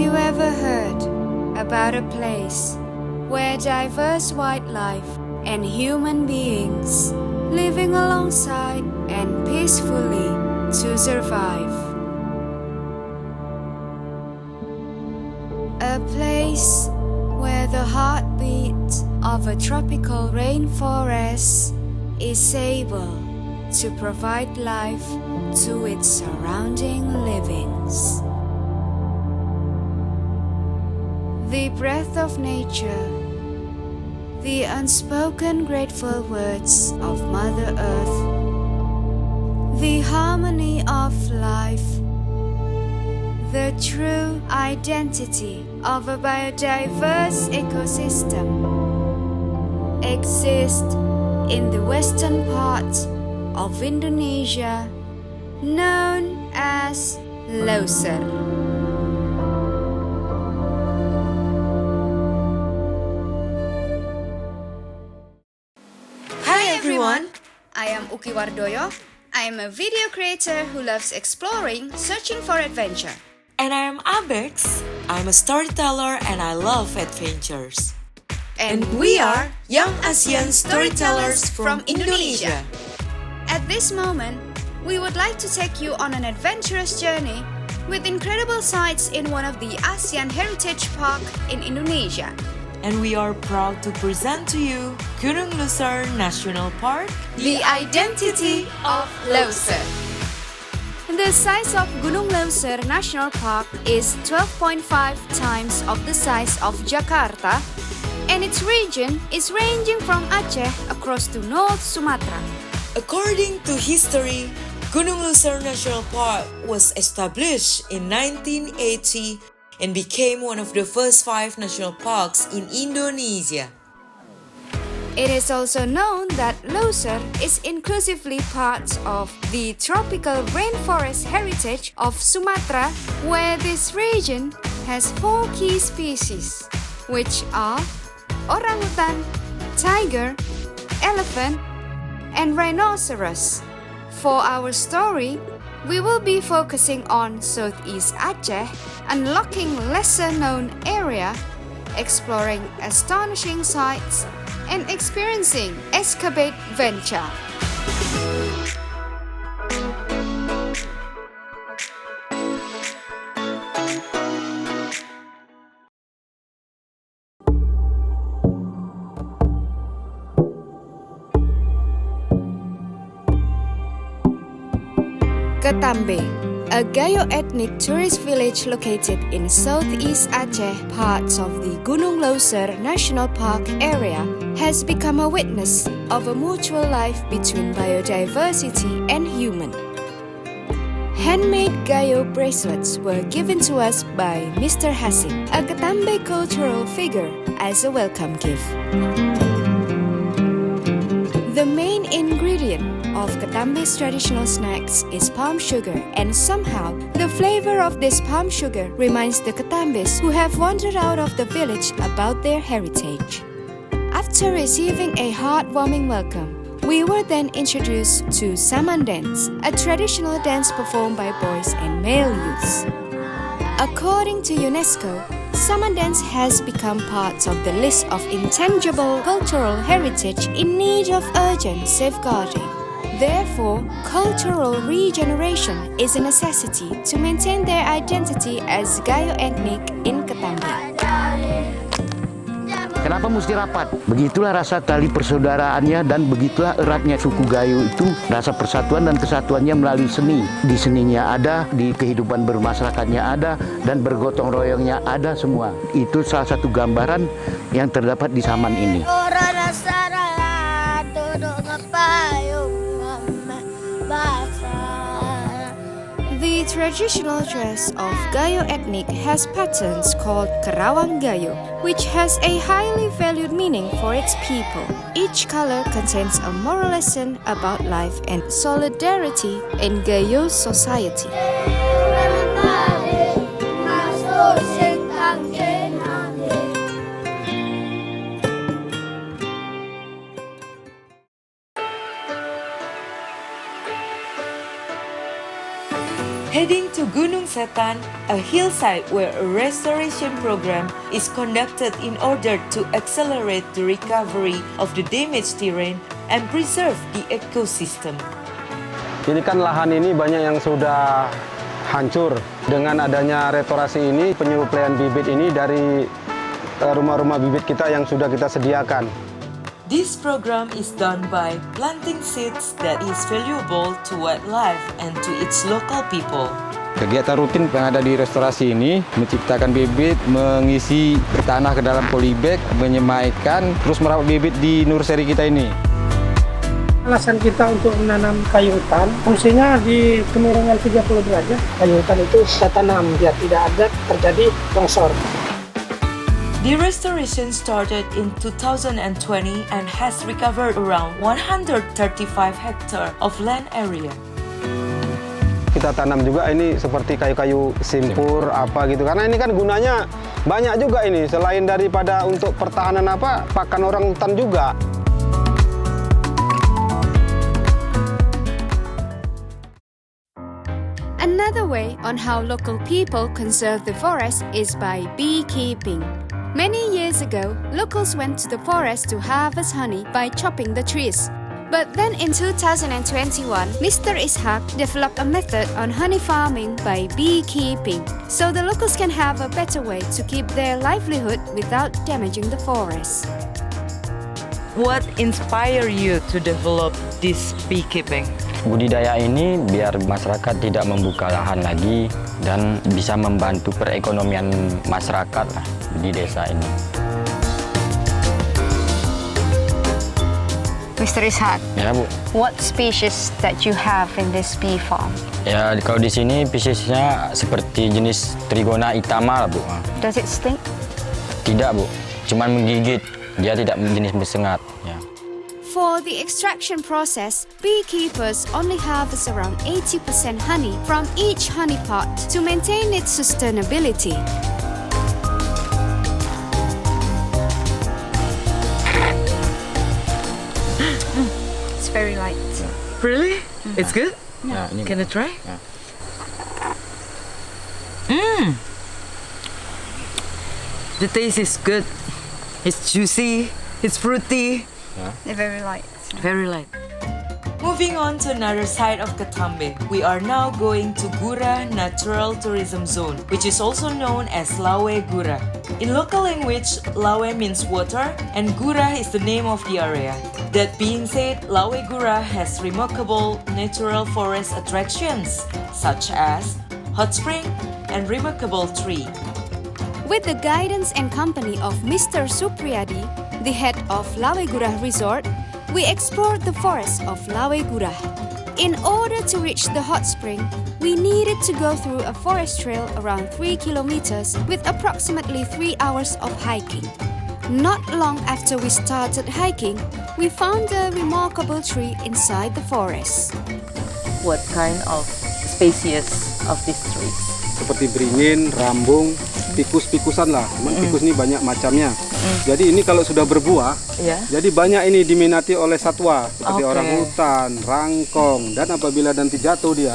you ever heard about a place where diverse wildlife and human beings living alongside and peacefully to survive? A place where the heartbeat of a tropical rainforest is able to provide life to its surrounding livings. The breath of nature, the unspoken grateful words of Mother Earth, the harmony of life, the true identity of a biodiverse ecosystem exist in the western part of Indonesia known as Leuser. Hi everyone, I am Wardoyo. I am a video creator who loves exploring, searching for adventure. And I am Abex. I'm a storyteller and I love adventures. And we are young ASEAN storytellers from Indonesia. At this moment, we would like to take you on an adventurous journey with incredible sights in one of the ASEAN Heritage Park in Indonesia. And we are proud to present to you Gunung Leuser National Park, the identity of Leuser. The size of Gunung Leuser National Park is 12.5 times of the size of Jakarta, and its region is ranging from Aceh across to North Sumatra. According to history, Gunung Leuser National Park was established in 1980 and became one of the first 5 national parks in Indonesia. It is also known that Leuser is inclusively part of the tropical rainforest heritage of Sumatra, where this region has 4 key species, which are orangutan, tiger, elephant, and rhinoceros. For our story, we will be focusing on Southeast Aceh, unlocking lesser-known area, exploring astonishing sights, and experiencing escapade venture. Ketambe, a Gayo ethnic tourist village located in Southeast Aceh, parts of the Gunung Leuser National Park area, has become a witness of a mutual life between biodiversity and human. Handmade Gayo bracelets were given to us by Mr. Hasim, a Ketambe cultural figure, as a welcome gift. The main ingredient of Ketambe's traditional snacks is palm sugar, and somehow the flavor of this palm sugar reminds the Ketambes who have wandered out of the village about their heritage. After receiving a heartwarming welcome, we were then introduced to Saman dance, a traditional dance performed by boys and male youths. According to UNESCO, Saman dance has become part of the list of intangible cultural heritage in need of urgent safeguarding. Therefore, cultural regeneration is a necessity to maintain their identity as Gayo ethnic in Ketambe. Kenapa mesti rapat? Begitulah rasa tali persaudaraannya dan begitulah eratnya suku Gayo itu, rasa persatuan dan kesatuannya melalui seni. Di seninya ada, di kehidupan bermasyarakatnya ada, dan bergotong royongnya ada semua. Itu salah satu gambaran yang terdapat di Saman ini. The traditional dress of Gayo ethnic has patterns called Kerawang Gayo, which has a highly valued meaning for its people. Each color contains a moral lesson about life and solidarity in Gayo society. Heading to Gunung Setan, a hillside where a restoration program is conducted in order to accelerate the recovery of the damaged terrain and preserve the ecosystem. Ini kan lahan ini banyak yang sudah hancur. Dengan adanya restorasi ini, penyuplaian bibit ini dari rumah-rumah bibit kita yang sudah kita sediakan. This program is done by planting seeds that is valuable to wildlife and to its local people. Kegiatan rutin yang ada di restorasi ini menciptakan bibit, mengisi tanah ke dalam polybag, menyemaikan, terus merawat bibit di nursery kita ini. Alasan kita untuk menanam kayu hutan, fungsinya di kemiringan 30 derajat. Kayu hutan itu kita tanam biar tidak ada terjadi longsor. The restoration started in 2020 and has recovered around 135 hectare of land area. Kita tanam juga ini seperti kayu-kayu simpur apa gitu, karena ini kan gunanya banyak juga ini, selain daripada untuk pertahanan pakan orang hutan juga. Another way on how local people conserve the forest is by beekeeping. Many years ago, locals went to the forest to harvest honey by chopping the trees. But then in 2021, Mr. Ishak developed a method on honey farming by beekeeping, so the locals can have a better way to keep their livelihood without damaging the forest. What inspired you to develop this beekeeping? Budidaya ini biar masyarakat tidak membuka lahan lagi dan bisa membantu perekonomian masyarakat lah di desa ini. Mr. Ishak, Ya, Bu. what species that you have in this bee farm? Ya, kalau di sini spesiesnya seperti jenis Trigona itama lah, Bu. Does it stink? Tidak, Bu. Cuman menggigit. Dia tidak jenis bersengat. Ya. For the extraction process, beekeepers only harvest around 80% honey from each honey pot to maintain its sustainability. It's very light. Really? It's good? Ya, ini, Can I try? Ya. The taste is good. It's juicy, it's fruity, They're very light. very light. Moving on to another side of Ketambe, we are now going to Gura Natural Tourism Zone, which is also known as Lawe Gura. In local language, Lawe means water and Gura is the name of the area. That being said, Lawe Gura has remarkable natural forest attractions such as hot spring and remarkable tree. With the guidance and company of Mr. Supriyadi, the head of Lawe Gura Resort, we explored the forest of Lawe Gura. In order to reach the hot spring, we needed to go through a forest trail around 3 kilometers with approximately 3 hours of hiking. Not long after we started hiking, we found a remarkable tree inside the forest. What kind of species of this tree? Seperti beringin, rambung, tikus-tikusan lah. Tikus ini banyak macamnya. Jadi ini kalau sudah berbuah, jadi banyak ini diminati oleh satwa seperti orang hutan, rangkong, dan apabila nanti jatuh dia,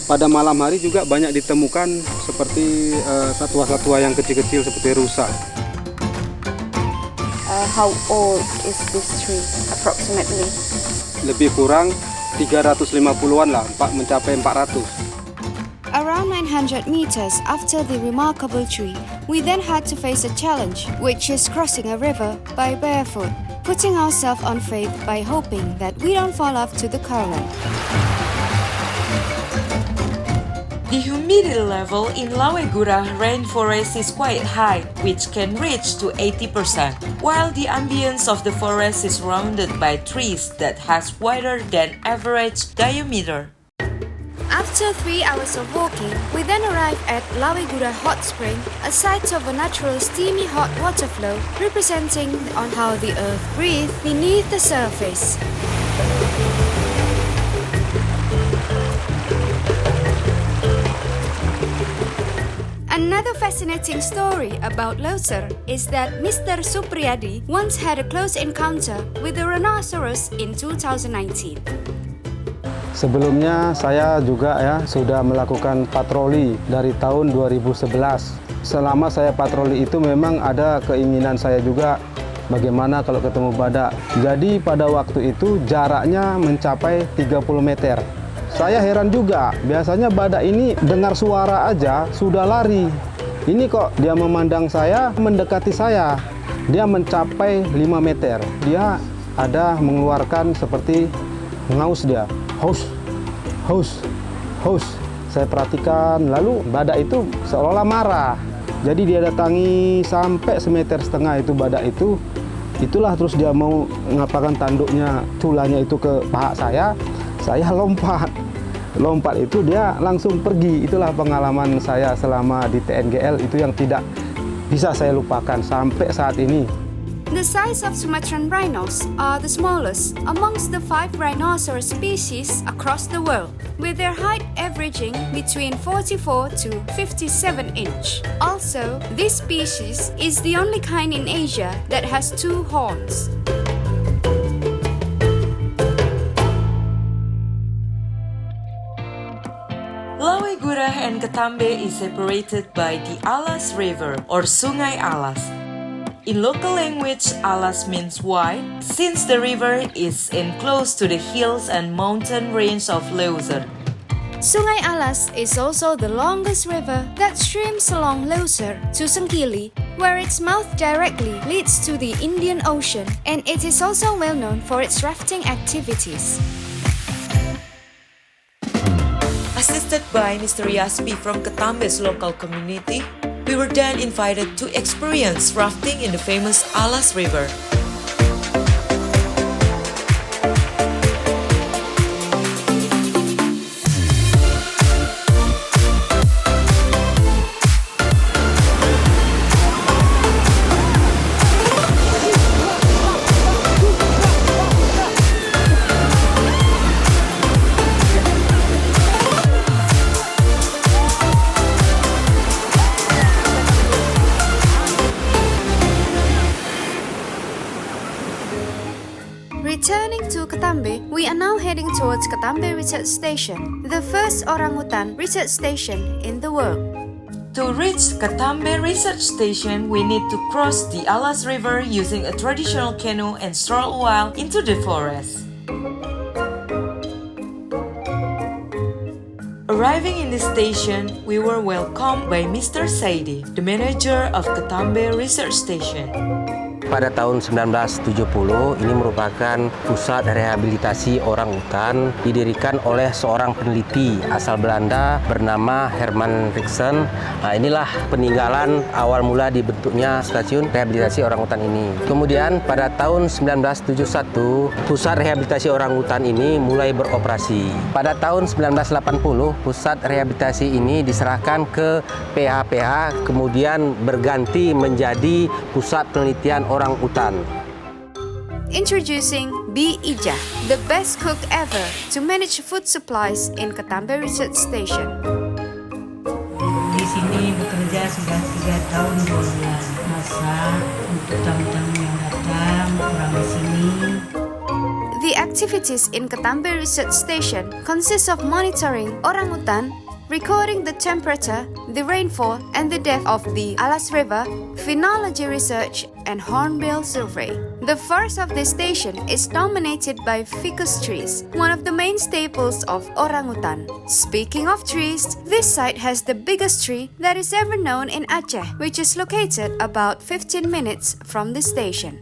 pada malam hari juga banyak ditemukan seperti satwa-satwa yang kecil-kecil seperti rusa. How old is this tree approximately? Lebih kurang 350-an lah, mencapai 400. Around 900 meters after the remarkable tree, we then had to face a challenge, which is crossing a river by barefoot, putting ourselves on faith by hoping that we don't fall off to the current. The humidity level in Lawe Gura rainforest is quite high, which can reach to 80%, while the ambience of the forest is surrounded by trees that has wider than average diameter. After 3 hours of walking, we then arrived at Lawe Gura Hot Spring, a site of a natural steamy hot water flow representing on how the earth breathes beneath the surface. Another fascinating story about Leuser is that Mr. Supriyadi once had a close encounter with a rhinoceros in 2019. Sebelumnya saya juga ya sudah melakukan patroli dari tahun 2011. Selama saya patroli itu memang ada keinginan saya juga bagaimana kalau ketemu badak. Jadi pada waktu itu jaraknya mencapai 30 meter. Saya heran juga, biasanya badak ini dengar suara aja sudah lari. Ini kok dia memandang saya, mendekati saya. Dia mencapai 5 meter. Dia ada mengeluarkan seperti ngaus dia. Haus, haus, haus. Saya perhatikan, lalu badak itu seolah marah. Jadi dia datangi sampai 1,5 meter itu badak itu. Itulah terus dia mau ngapakan tanduknya, culanya itu ke paha saya lompat. Lompat itu dia langsung pergi. Itulah pengalaman saya selama di TNGL itu yang tidak bisa saya lupakan sampai saat ini. The size of Sumatran rhinos are the smallest amongst the 5 rhinoceros species across the world, with their height averaging between 44 to 57 inch. Also, this species is the only kind in Asia that has 2 horns. Leuser and Ketambe is separated by the Alas River or Sungai Alas. In local language, Alas means wide, since the river is enclosed to the hills and mountain range of Leuser. Sungai Alas is also the longest river that streams along Leuser to Sengkili, where its mouth directly leads to the Indian Ocean, and it is also well known for its rafting activities. Assisted by Mr. Yaspi from Ketambe's local community, we were then invited to experience rafting in the famous Alas River. Returning to Ketambe, we are now heading towards Ketambe Research Station, the first orangutan research station in the world. To reach Ketambe Research Station, we need to cross the Alas River using a traditional canoe and stroll a while into the forest. Arriving in the station, we were welcomed by Mr. Saidi, the manager of Ketambe Research Station. Pada tahun 1970, ini merupakan pusat rehabilitasi orang hutan didirikan oleh seorang peneliti asal Belanda bernama Herman Riksen. Nah, inilah peninggalan awal mula dibentuknya stasiun rehabilitasi orang hutan ini. Kemudian pada tahun 1971, pusat rehabilitasi orang hutan ini mulai beroperasi. Pada tahun 1980, pusat rehabilitasi ini diserahkan ke PH-PH, kemudian berganti menjadi pusat penelitian orang hutan. Introducing B. Ija, the best cook ever to manage food supplies in Ketambe Research Station. Di sini bekerja sudah 3 tahun 2 bulan. Masak untuk tamu-tamu yang datang orang di sini. The activities in Ketambe Research Station consist of monitoring orangutan, recording the temperature, the rainfall, and the depth of the Alas River, phenology research, and hornbill survey. The forest of this station is dominated by ficus trees, one of the main staples of orangutan. Speaking of trees, this site has the biggest tree that is ever known in Aceh, which is located about 15 minutes from the station.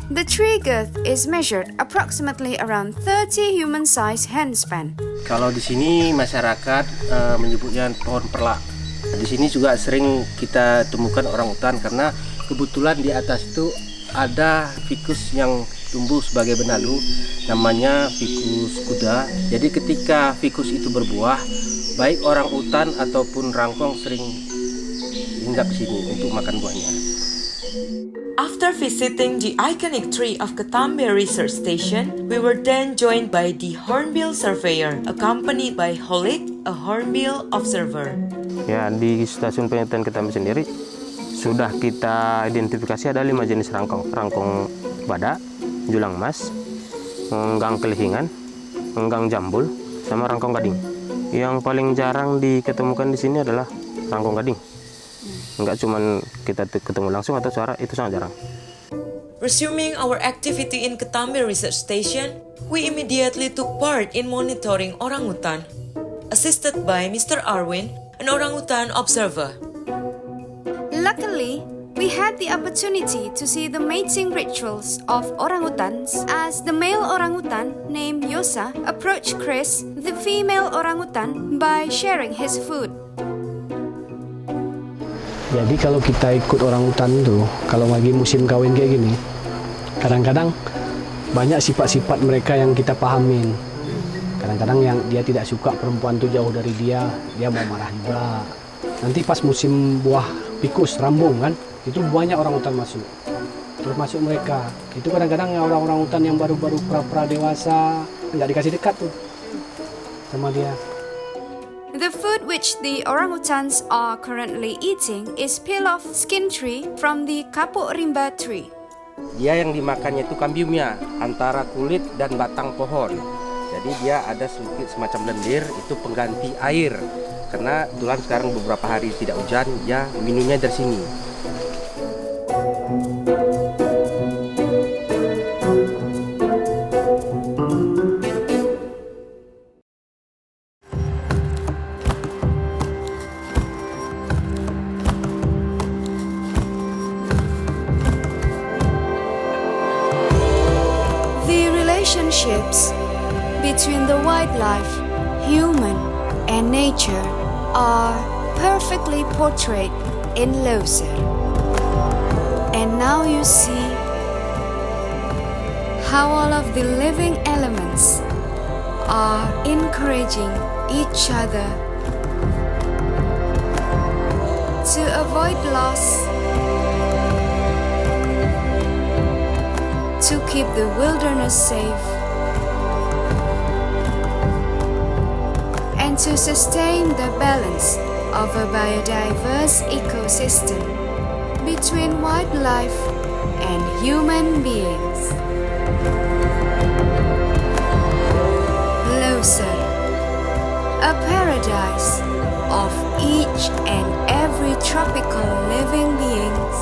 The tree girth is measured approximately around 30 human-sized handspan. Kalau di sini masyarakat menyebutnya pohon perlak. Di sini juga sering kita temukan orang hutan karena kebetulan di atas itu ada fikus yang tumbuh sebagai benalu, namanya fikus kuda. Jadi ketika fikus itu berbuah, baik orang hutan ataupun rangkong sering hinggap ke sini untuk makan buahnya. After visiting the iconic tree of Ketambe Research Station, we were then joined by the hornbill surveyor, accompanied by Holik, a hornbill observer. Ya, di stasiun penelitian Ketambe sendiri sudah kita identifikasi ada 5 jenis rangkong. Rangkong badak, julang emas, enggang kelihingan, enggang jambul, sama rangkong gading. Yang paling jarang diketemukan di sini adalah rangkong gading. Enggak cuman kita ketemu langsung atau suara, itu sangat jarang. Resuming our activity in Ketambe Research Station, we immediately took part in monitoring orangutan, assisted by Mr. Arwin, an orangutan observer. Luckily, we had the opportunity to see the mating rituals of orangutans as the male orangutan named Yosa approached Chris, the female orangutan, by sharing his food. Jadi kalau kita ikut orangutan tuh, kalau lagi musim kawin kayak gini, kadang-kadang banyak sifat-sifat mereka yang kita pahamin. Kadang-kadang yang dia tidak suka perempuan tuh jauh dari dia mau marah juga. Nanti pas musim buah pikus, rambung kan, itu banyak orangutan masuk. Terus masuk mereka. Itu kadang-kadang orang-orang hutan yang baru-baru pra dewasa, nggak dikasih dekat tuh sama dia. The food which the orangutans are currently eating is peel-off skin tree from the kapuk rimba tree. Dia yang dimakannya itu kambiumnya, antara kulit dan batang pohon. Jadi dia ada sedikit semacam lendir, itu pengganti air. Karena kebetulan sekarang beberapa hari tidak hujan, dia minumnya dari sini. The relationships between the wildlife, human, and nature are perfectly portrayed in Leuser. And now you see how all of the living elements are encouraging each other to avoid loss, to keep the wilderness safe, and to sustain the balance of a biodiverse ecosystem between wildlife and human beings. Leuser, a paradise of each and every tropical living beings,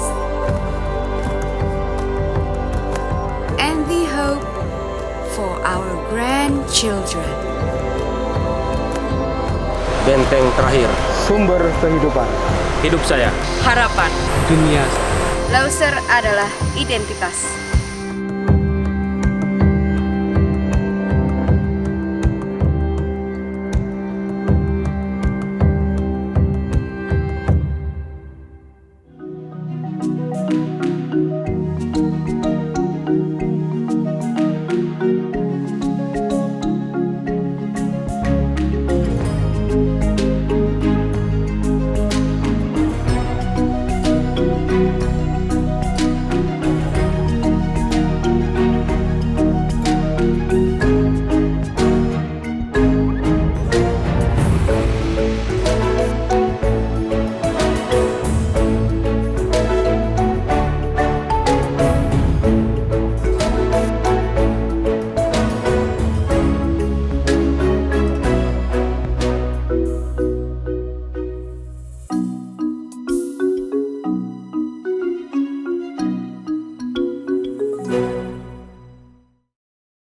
and the hope for our grandchildren. Benteng terakhir, Sumber kehidupan. hidup saya. Harapan. Dunia. Leuser adalah identitas.